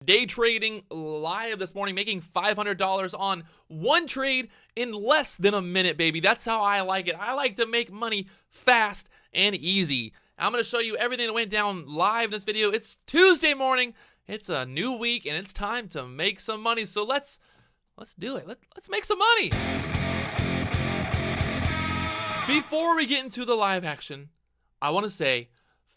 day trading live this morning, making $500 on one trade in less than a minute, baby. That's how I like it. I like to make money fast and easy. I'm going to show you everything that went down live in this video. It's Tuesday morning. It's a new week, and it's time to make some money. So let's do it. Let's make some money. Before we get into the live action, I want to say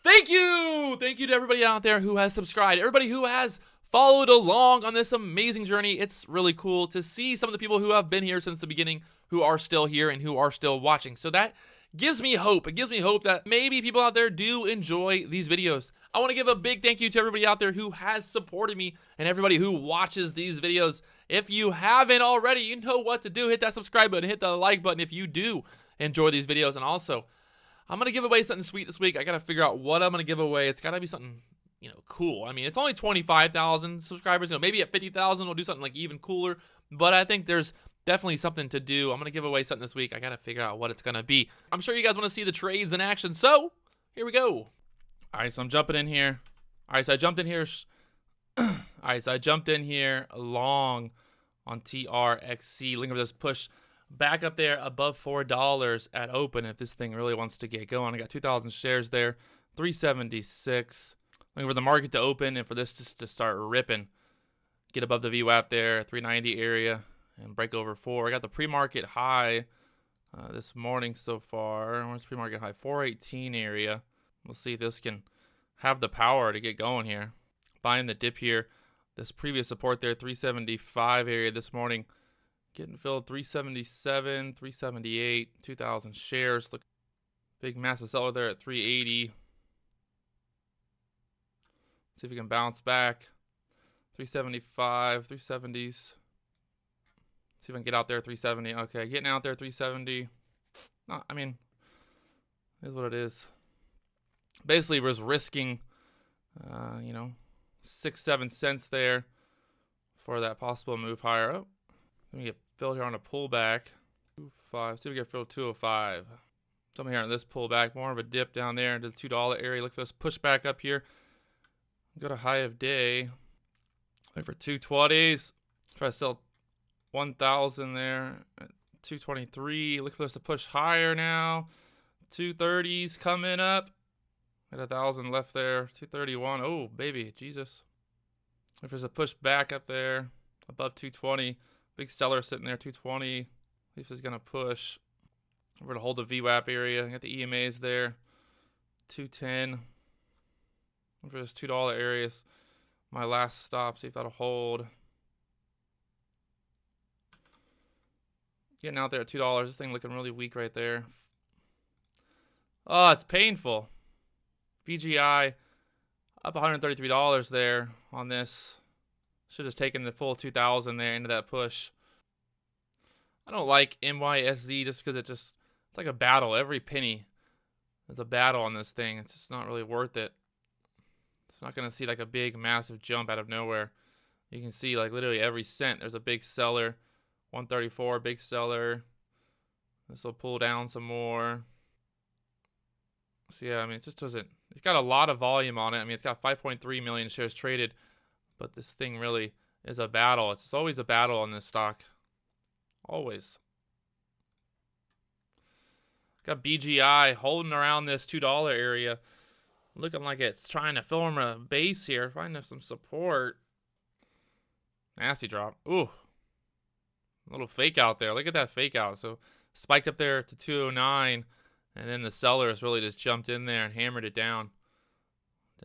thank you. Thank you to everybody out there who has subscribed, everybody who has followed along on this amazing journey. It's really cool to see some of the people who have been here since the beginning, who are still here and who are still watching. So that gives me hope. It gives me hope that maybe people out there do enjoy these videos. I want to give a big thank you to everybody out there who has supported me and everybody who watches these videos. If you haven't already, you know what to do. Hit that subscribe button, hit the like button if you do enjoy these videos. And also, I'm going to give away something sweet this week. I got to figure out what I'm going to give away. It's got to be something, cool. I mean, it's only 25,000 subscribers. Maybe at 50,000 we'll do something like even cooler. But I think there's definitely something to do. I'm going to give away something this week. I got to figure out what it's going to be. I'm sure you guys want to see the trades in action. So, here we go. All right, so I'm jumping in here. All right, so I jumped in here. Long on TRXC. Looking for this push back up there above $4 at open if this thing really wants to get going. I got 2,000 shares there, 376. Looking for the market to open and for this just to start ripping. Get above the VWAP there, 390 area, and break over 4. I got the pre-market high this morning so far. Where's pre-market high? 418 area. We'll see if this can have the power to get going here. Buying the dip here. This previous support there, 375 area this morning. Getting filled 377, 378, 2,000 shares. Look, big massive seller there at 380. See if we can bounce back. 375, 370s. See if I can get out there 370. Okay, getting out there 370. I mean, it is what it is. Basically, was risking, 6-7 cents there for that possible move higher. Oh, let me get filled here on a pullback. 205. See if we get filled 205. Something here on this pullback. More of a dip down there into the $2 area. Look for this pushback up here. Got a high of day. Wait for 220s. Try to sell 1,000 there at 223. Look for this to push higher now. 230s coming up. Got 1,000 left there. 231. Oh, baby. Jesus. If there's a push back up there above 220. Big seller sitting there, 220. This is going to push. We're going to hold the VWAP area. Got the EMAs there. 210. For this $2 areas. My last stop. See if that'll hold. Getting out there at $2. This thing looking really weak right there. Oh, it's painful. VGI up $133 there on this. Should have taken the full 2,000 there into that push. I don't like NYSZ just because it's like a battle. Every penny is a battle on this thing. It's just not really worth it. It's not going to see like a big, massive jump out of nowhere. You can see like literally every cent. There's a big seller. 134, big seller. This will pull down some more. So yeah, I mean, it just doesn't. It's got a lot of volume on it. I mean, it's got 5.3 million shares traded. But this thing really is a battle. It's always a battle on this stock. Always. Got BGI holding around this $2 area. Looking like it's trying to form a base here. Finding some support. Nasty drop. Ooh. A little fake out there. Look at that fake out. So spiked up there to 209. And then the sellers really just jumped in there and hammered it down.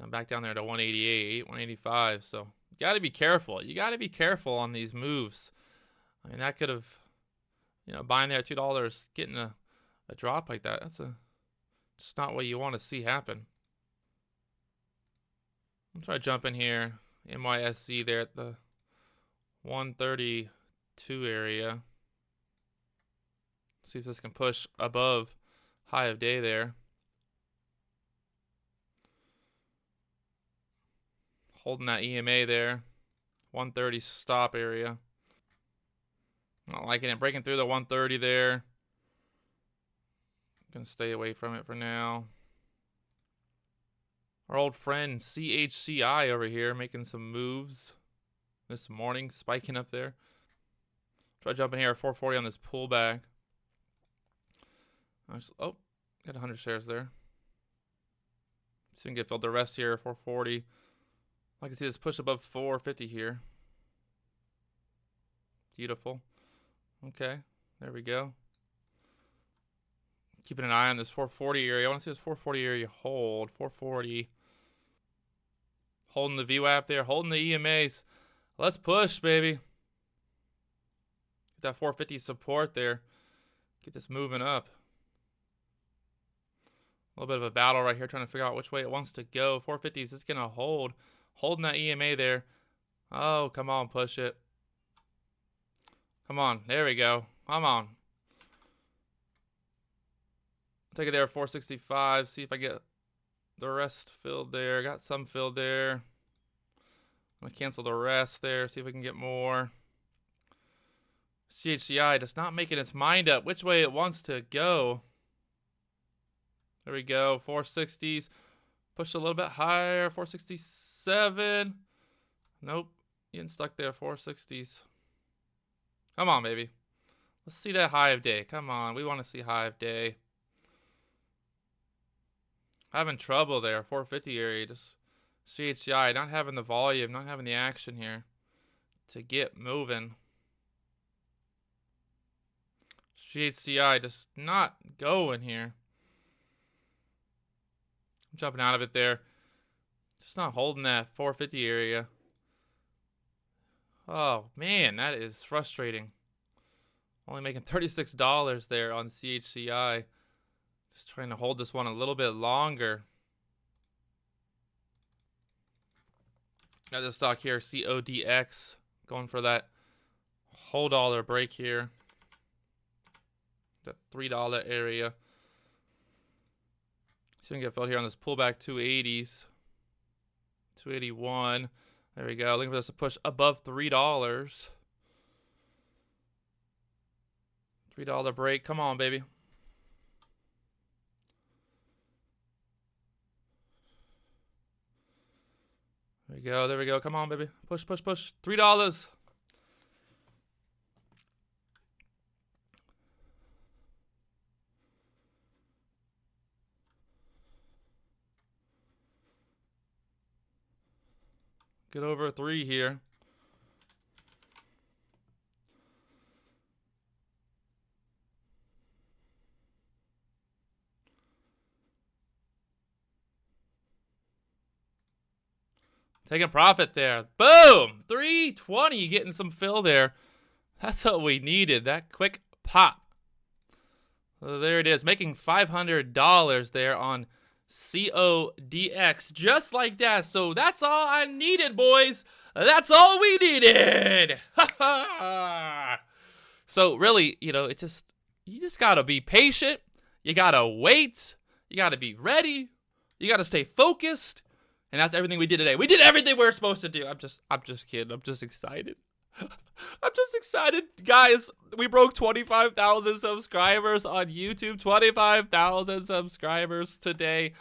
Back down there to 188, 185. So you got to be careful. You got to be careful on these moves. I mean, that could have, buying there at $2, getting a drop like that. That's just not what you want to see happen. I'm trying to jump in here. NYSZ there at the 132 area. See if this can push above high of day there. Holding that EMA there. 130 stop area. Not liking it. Breaking through the 130 there. Gonna stay away from it for now. Our old friend CHCI over here making some moves. this morning, spiking up there. Try jumping here at 440 on this pullback. Oh, got 100 shares there. See if we can get filled the rest here, 440. I can see this push above 450 here. Beautiful. Okay, there we go. Keeping an eye on this 440 area. I want to see this 440 area hold. 440. Holding the VWAP there. Holding the EMAs. Let's push, baby. Get that 450 support there. Get this moving up. A little bit of a battle right here, trying to figure out which way it wants to go. 450 is just going to hold. Holding that EMA there. Oh, come on, push it. Come on. There we go. Come on. Take it there at 465. See if I get the rest filled there. Got some filled there. I'm going to cancel the rest there. See if we can get more. CHCI just not making its mind up which way it wants to go. There we go. 460s. Push a little bit higher. 467. Nope. Getting stuck there. 460s. Come on, baby. Let's see that high of day. Come on. We want to see high of day. Having trouble there. 450 area. Just CHCI. Not having the volume. Not having the action here to get moving. CHCI just not going here. I'm jumping out of it there. Just not holding that 450 area. Oh, man, that is frustrating. Only making $36 there on CHCI. Just trying to hold this one a little bit longer. Got this stock here, CODX. Going for that whole dollar break here. That $3 area. See if we can get filled here on this pullback 280s. 281. There we go. Looking for this to push above $3. $3 break. Come on, baby. There we go. There we go. Come on, baby. Push, push, push. $3. Get over 3 here. Taking profit there. Boom! 320, getting some fill there. That's what we needed, that quick pop. So there it is, making $500 there on CODX, just like that. So that's all I needed, boys. That's all we needed. So really, you know, you just gotta be patient. You gotta wait. You gotta be ready. You gotta stay focused. And that's everything we did today. We did everything we were supposed to do. I'm just kidding. I'm just excited. I'm just excited. Guys, we broke 25,000 subscribers on YouTube. 25,000 subscribers today.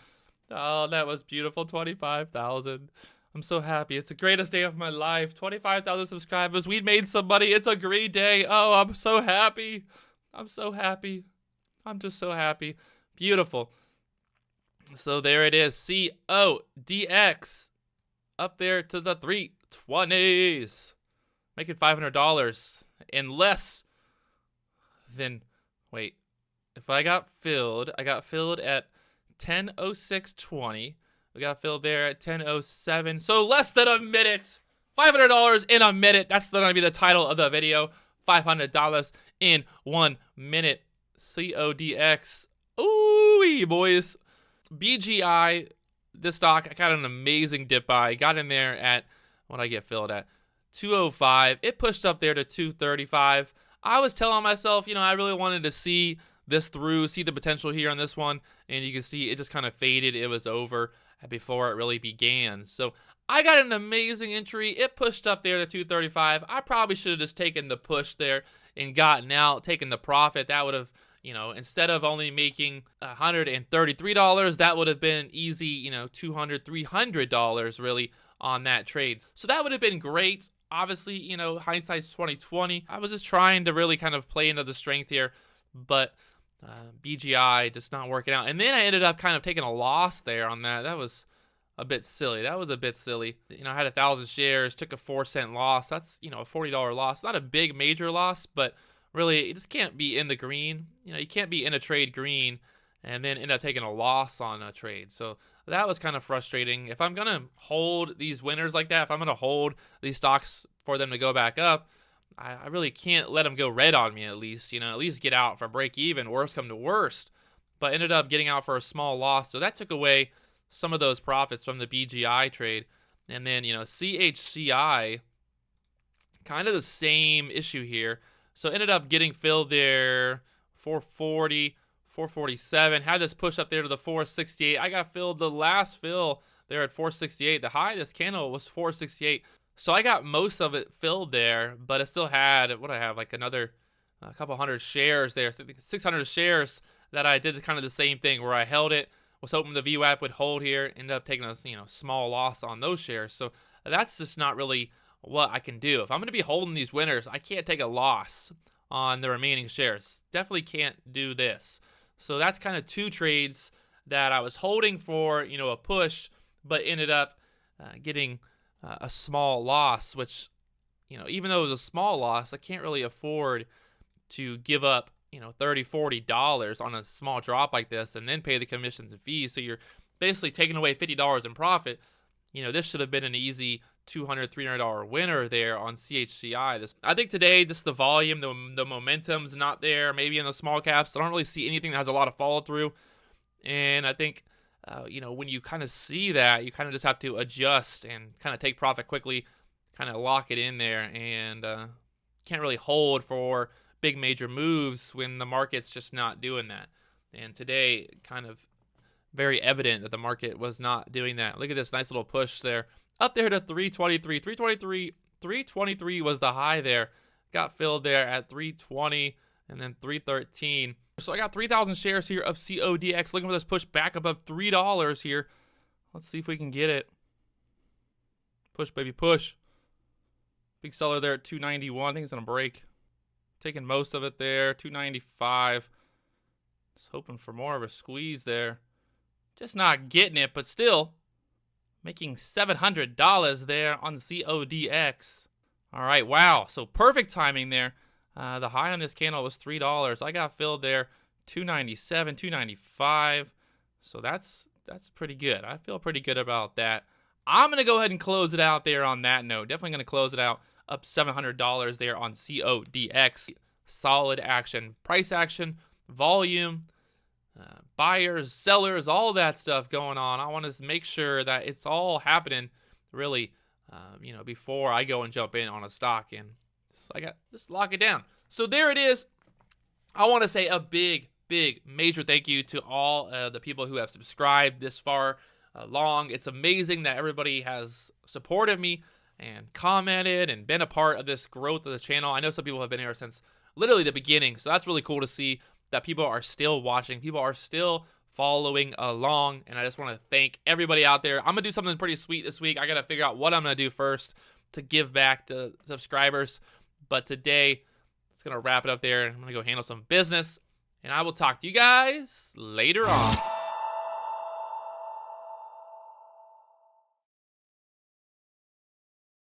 Oh, that was beautiful. 25,000. I'm so happy. It's the greatest day of my life. 25,000 subscribers. We made some money. It's a great day. Oh, I'm so happy. I'm so happy. I'm just so happy. Beautiful. So there it is. CODX. Up there to the 320s. Making $500 in less than, wait, if I got filled at 10:06:20. We got filled there at 10:07. So less than a minute. $500 in a minute. That's going to be the title of the video. $500 in 1 minute. CODX. Ooh, boys. BGI, this stock, I got an amazing dip buy. Got in there at, what did I get filled at? 205. It pushed up there to 235. I was telling myself, you know, I really wanted to see this through, see the potential here on this one, and you can see it just kind of faded. It was over before it really began. So I got an amazing entry. It pushed up there to 235. I probably should have just taken the push there and gotten out, taken the profit. That would have, you know, instead of only making $133, that would have been easy, you know, $200, $300 really on that trade. So that would have been great. Obviously, you know, hindsight's 2020. I was just trying to really kind of play into the strength here, but BGI just not working out. And then I ended up kind of taking a loss there on that. That was a bit silly. You know, I had 1,000 shares, took a 4-cent loss. That's, you know, a $40 loss. Not a big major loss, but really, you just can't be in the green. You know, you can't be in a trade green and then end up taking a loss on a trade. So that was kind of frustrating. If I'm going to hold these winners like that, if I'm going to hold these stocks for them to go back up, I really can't let them go red on me at least. You know, at least get out for break even, worst come to worst. But ended up getting out for a small loss. So that took away some of those profits from the BGI trade. And then, you know, CHCI, kind of the same issue here. So ended up getting filled there, 440, 447. Had this push up there to the 468. I got filled the last fill there at 468. The high of this candle was 468. So I got most of it filled there, but it still had, what I have, like another couple hundred shares there, 600 shares that I did kind of the same thing where I held it, was hoping the VWAP would hold here, ended up taking a, you know, small loss on those shares. So that's just not really what I can do. If I'm going to be holding these winners, I can't take a loss on the remaining shares. Definitely can't do this. So that's kind of two trades that I was holding for, you know, a push, but ended up getting a small loss, which, you know, even though it was a small loss, I can't really afford to give up, you know, $30-$40 on a small drop like this and then pay the commissions and fees. So you're basically taking away $50 in profit. You know, this should have been an easy $200, $300 winner there on CHCI. I think today, just the volume, the momentum's not there. Maybe in the small caps, I don't really see anything that has a lot of follow through. And I think, you know, when you kind of see that, you kind of just have to adjust and kind of take profit quickly, kind of lock it in there, and can't really hold for big major moves when the market's just not doing that. And today, kind of very evident that the market was not doing that. Look at this nice little push there. Up there to 323. 323 was the high there. Got filled there at 320 and then 313. So I got 3,000 shares here of CODX. Looking for this push back above $3 here. Let's see if we can get it. Push, baby, push. Big seller there at 291. I think it's going to break. Taking most of it there. 295. Just hoping for more of a squeeze there. Just not getting it, but still making $700 there on CODX. All right, wow. So perfect timing there. The high on this candle was $3. I got filled there, $297, $295. So that's pretty good. I feel pretty good about that. I'm going to go ahead and close it out there on that note. Definitely going to close it out up $700 there on CODX. Solid action. Price action, volume, buyers, sellers, all that stuff going on. I want to make sure that it's all happening really, you know, before I go and jump in on a stock, and just lock it down. So there it is. I want to say a big major thank you to all the people who have subscribed this far long. It's amazing that everybody has supported me and commented and been a part of this growth of the channel. I know some people have been here since literally the beginning, so that's really cool to see that people are still watching, people are still following along, and I just want to thank everybody out there. I'm going to do something pretty sweet this week. I got to figure out what I'm going to do first to give back to subscribers, but today, it's going to wrap it up there. I'm going to go handle some business, and I will talk to you guys later on.